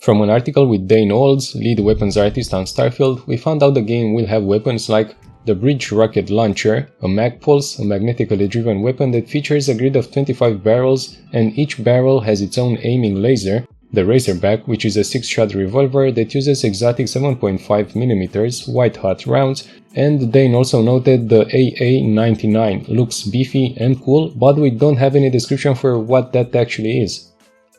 From an article with Dane Olds, lead weapons artist on Starfield, we found out the game will have weapons like the Bridge Rocket Launcher, a Magpulse, a magnetically driven weapon that features a grid of 25 barrels and each barrel has its own aiming laser, the Razorback, which is a 6-shot revolver that uses exotic 7.5mm white-hot rounds, and Dane also noted the AA-99 looks beefy and cool, but we don't have any description for what that actually is.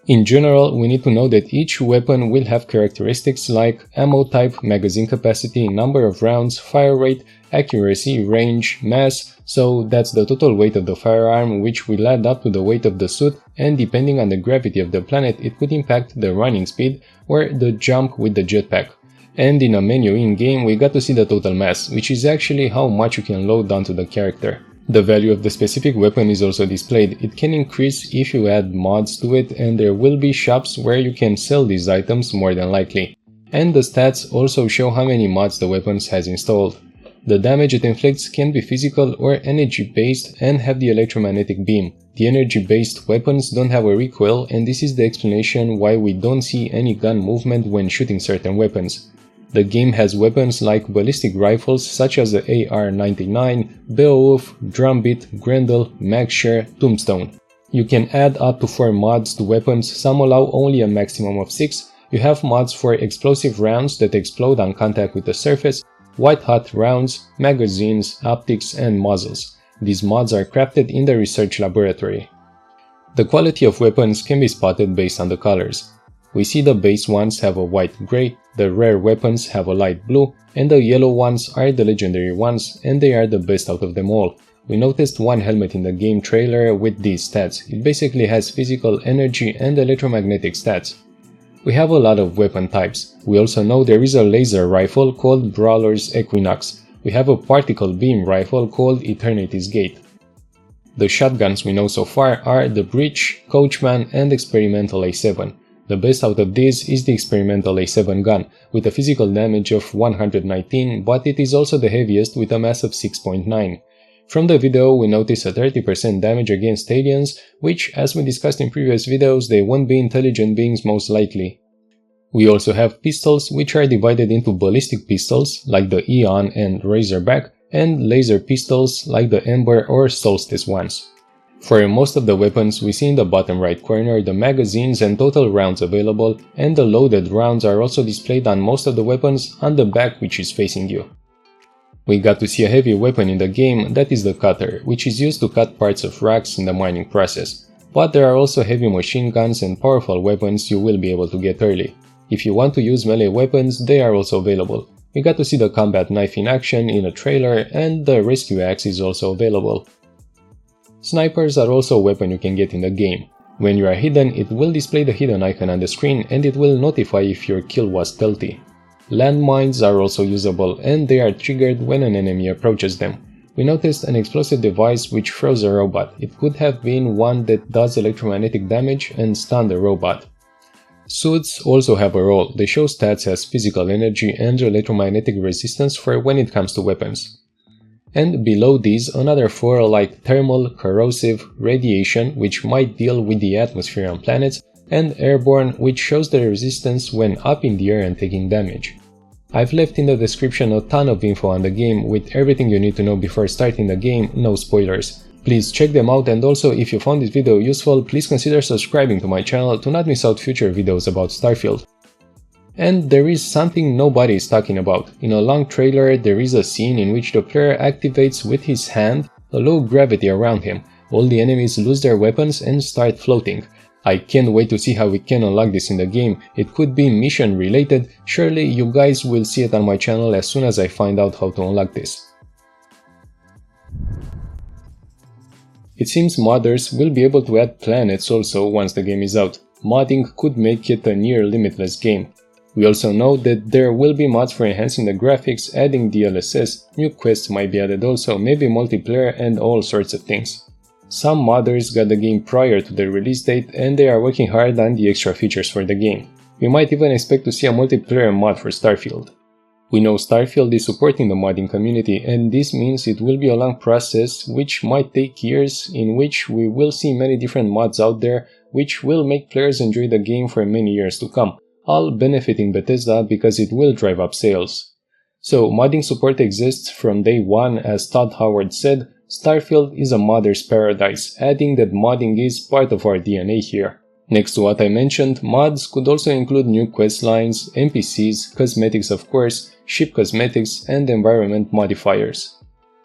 In general, we need to know that each weapon will have characteristics like ammo type, magazine capacity, number of rounds, fire rate, accuracy, range, mass, so that's the total weight of the firearm, which will add up to the weight of the suit, and depending on the gravity of the planet it could impact the running speed or the jump with the jetpack. And in a menu in-game we got to see the total mass, which is actually how much you can load onto the character. The value of the specific weapon is also displayed. It can increase if you add mods to it, and there will be shops where you can sell these items more than likely. And the stats also show how many mods the weapon has installed. The damage it inflicts can be physical or energy based and have the electromagnetic beam. The energy based weapons don't have a recoil, and this is the explanation why we don't see any gun movement when shooting certain weapons. The game has weapons like ballistic rifles such as the AR-99, Beowulf, Drumbeat, Grendel, Magshare, Tombstone. You can add up to 4 mods to weapons, some allow only a maximum of 6. You have mods for explosive rounds that explode on contact with the surface, white-hot rounds, magazines, optics, and muzzles. These mods are crafted in the research laboratory. The quality of weapons can be spotted based on the colors. We see the base ones have a white-gray, the rare weapons have a light blue, and the yellow ones are the legendary ones, and they are the best out of them all. We noticed one helmet in the game trailer with these stats. It basically has physical energy and electromagnetic stats. We have a lot of weapon types. We also know there is a laser rifle called Brawler's Equinox. We have a particle beam rifle called Eternity's Gate. The shotguns we know so far are the Breach, Coachman, and Experimental A7. The best out of these is the Experimental A7 gun, with a physical damage of 119, but it is also the heaviest with a mass of 6.9. From the video we notice a 30% damage against aliens, which, as we discussed in previous videos, they won't be intelligent beings most likely. We also have pistols, which are divided into ballistic pistols, like the Eon and Razorback, and laser pistols, like the Ember or Solstice ones. For most of the weapons we see in the bottom right corner the magazines and total rounds available, and the loaded rounds are also displayed on most of the weapons on the back, which is facing you. We got to see a heavy weapon in the game, that is the cutter, which is used to cut parts of rocks in the mining process. But there are also heavy machine guns and powerful weapons you will be able to get early. If you want to use melee weapons, they are also available. We got to see the combat knife in action in a trailer, and the rescue axe is also available. Snipers are also a weapon you can get in the game. When you are hidden, it will display the hidden icon on the screen and it will notify if your kill was stealthy. Landmines are also usable, and they are triggered when an enemy approaches them. We noticed an explosive device which froze a robot. It could have been one that does electromagnetic damage and stun the robot. Suits also have a role. They show stats as physical energy and electromagnetic resistance for when it comes to weapons. And below these another 4 like thermal, corrosive, radiation, which might deal with the atmosphere on planets, and airborne, which shows the resistance when up in the air and taking damage. I've left in the description a ton of info on the game with everything you need to know before starting the game, no spoilers. Please check them out, and also if you found this video useful, please consider subscribing to my channel to not miss out future videos about Starfield. And there is something nobody is talking about. In a long trailer there is a scene in which the player activates with his hand a low gravity around him. All the enemies lose their weapons and start floating. I can't wait to see how we can unlock this in the game. It could be mission related. Surely you guys will see it on my channel as soon as I find out how to unlock this. It seems modders will be able to add planets also once the game is out. Modding could make it a near limitless game. We also know that there will be mods for enhancing the graphics, adding DLSS, new quests might be added also, maybe multiplayer and all sorts of things. Some modders got the game prior to the release date and they are working hard on the extra features for the game. We might even expect to see a multiplayer mod for Starfield. We know Starfield is supporting the modding community, and this means it will be a long process which might take years, in which we will see many different mods out there which will make players enjoy the game for many years to come. all benefiting Bethesda because it will drive up sales. So modding support exists from day one. As Todd Howard said, Starfield is a modder's paradise, adding that modding is part of our DNA here. Next to what I mentioned, mods could also include new quest lines, NPCs, cosmetics of course, ship cosmetics, and environment modifiers.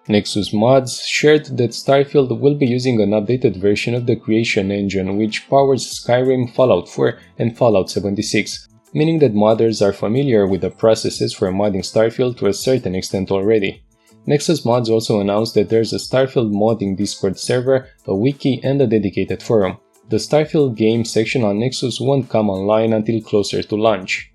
Nexus Mods shared that Starfield will be using an updated version of the Creation Engine which powers Skyrim, Fallout 4, and Fallout 76, meaning that modders are familiar with the processes for modding Starfield to a certain extent already. Nexus Mods also announced that there's a Starfield modding Discord server, a wiki, and a dedicated forum. The Starfield game section on Nexus won't come online until closer to launch.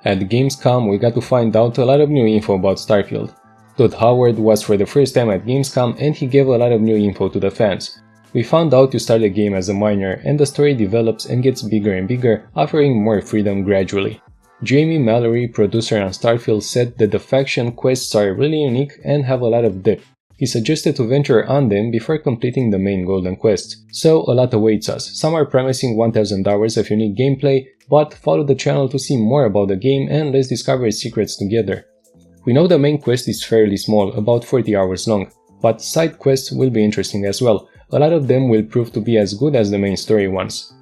At Gamescom, we got to find out a lot of new info about Starfield. Todd Howard was for the first time at Gamescom and he gave a lot of new info to the fans. We found out you start the game as a miner and the story develops and gets bigger and bigger, offering more freedom gradually. Jamie Mallory, producer on Starfield, said that the faction quests are really unique and have a lot of depth. He suggested to venture on them before completing the main golden quest. So a lot awaits us. Some are promising 1000 hours of unique gameplay, but follow the channel to see more about the game and let's discover its secrets together. We know the main quest is fairly small, about 40 hours long, but side quests will be interesting as well. A lot of them will prove to be as good as the main story ones.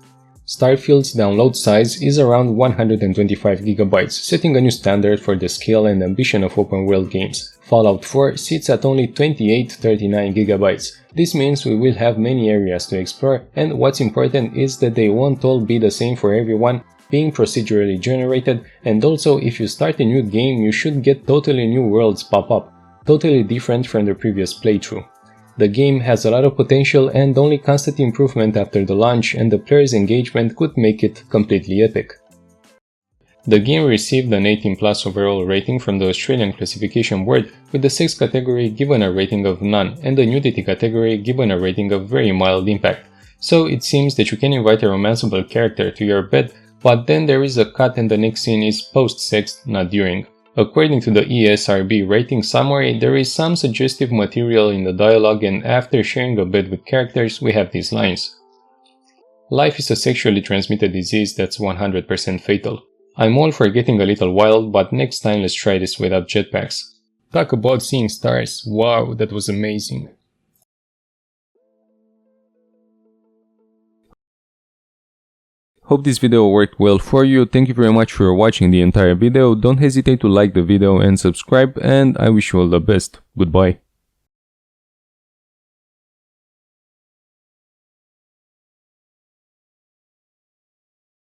Starfield's download size is around 125 GB, setting a new standard for the scale and ambition of open-world games. Fallout 4 sits at only 28-39 GB. This means we will have many areas to explore, and what's important is that they won't all be the same for everyone, being procedurally generated, and also if you start a new game you should get totally new worlds pop up, totally different from the previous playthrough. The game has a lot of potential and only constant improvement after the launch, and the player's engagement could make it completely epic. The game received an 18+ overall rating from the Australian Classification Board, with the sex category given a rating of none and the nudity category given a rating of very mild impact. So it seems that you can invite a romanceable character to your bed, but then there is a cut and the next scene is post-sex, not during. According to the ESRB rating summary, there is some suggestive material in the dialogue, and after sharing a bed with characters, we have these lines. Life is a sexually transmitted disease that's 100% fatal. I'm all for getting a little wild, but next time let's try this without jetpacks. Talk about seeing stars, wow, that was amazing. Hope this video worked well for you. Thank you very much for watching the entire video. Don't hesitate to like the video and subscribe, and I wish you all the best. Goodbye.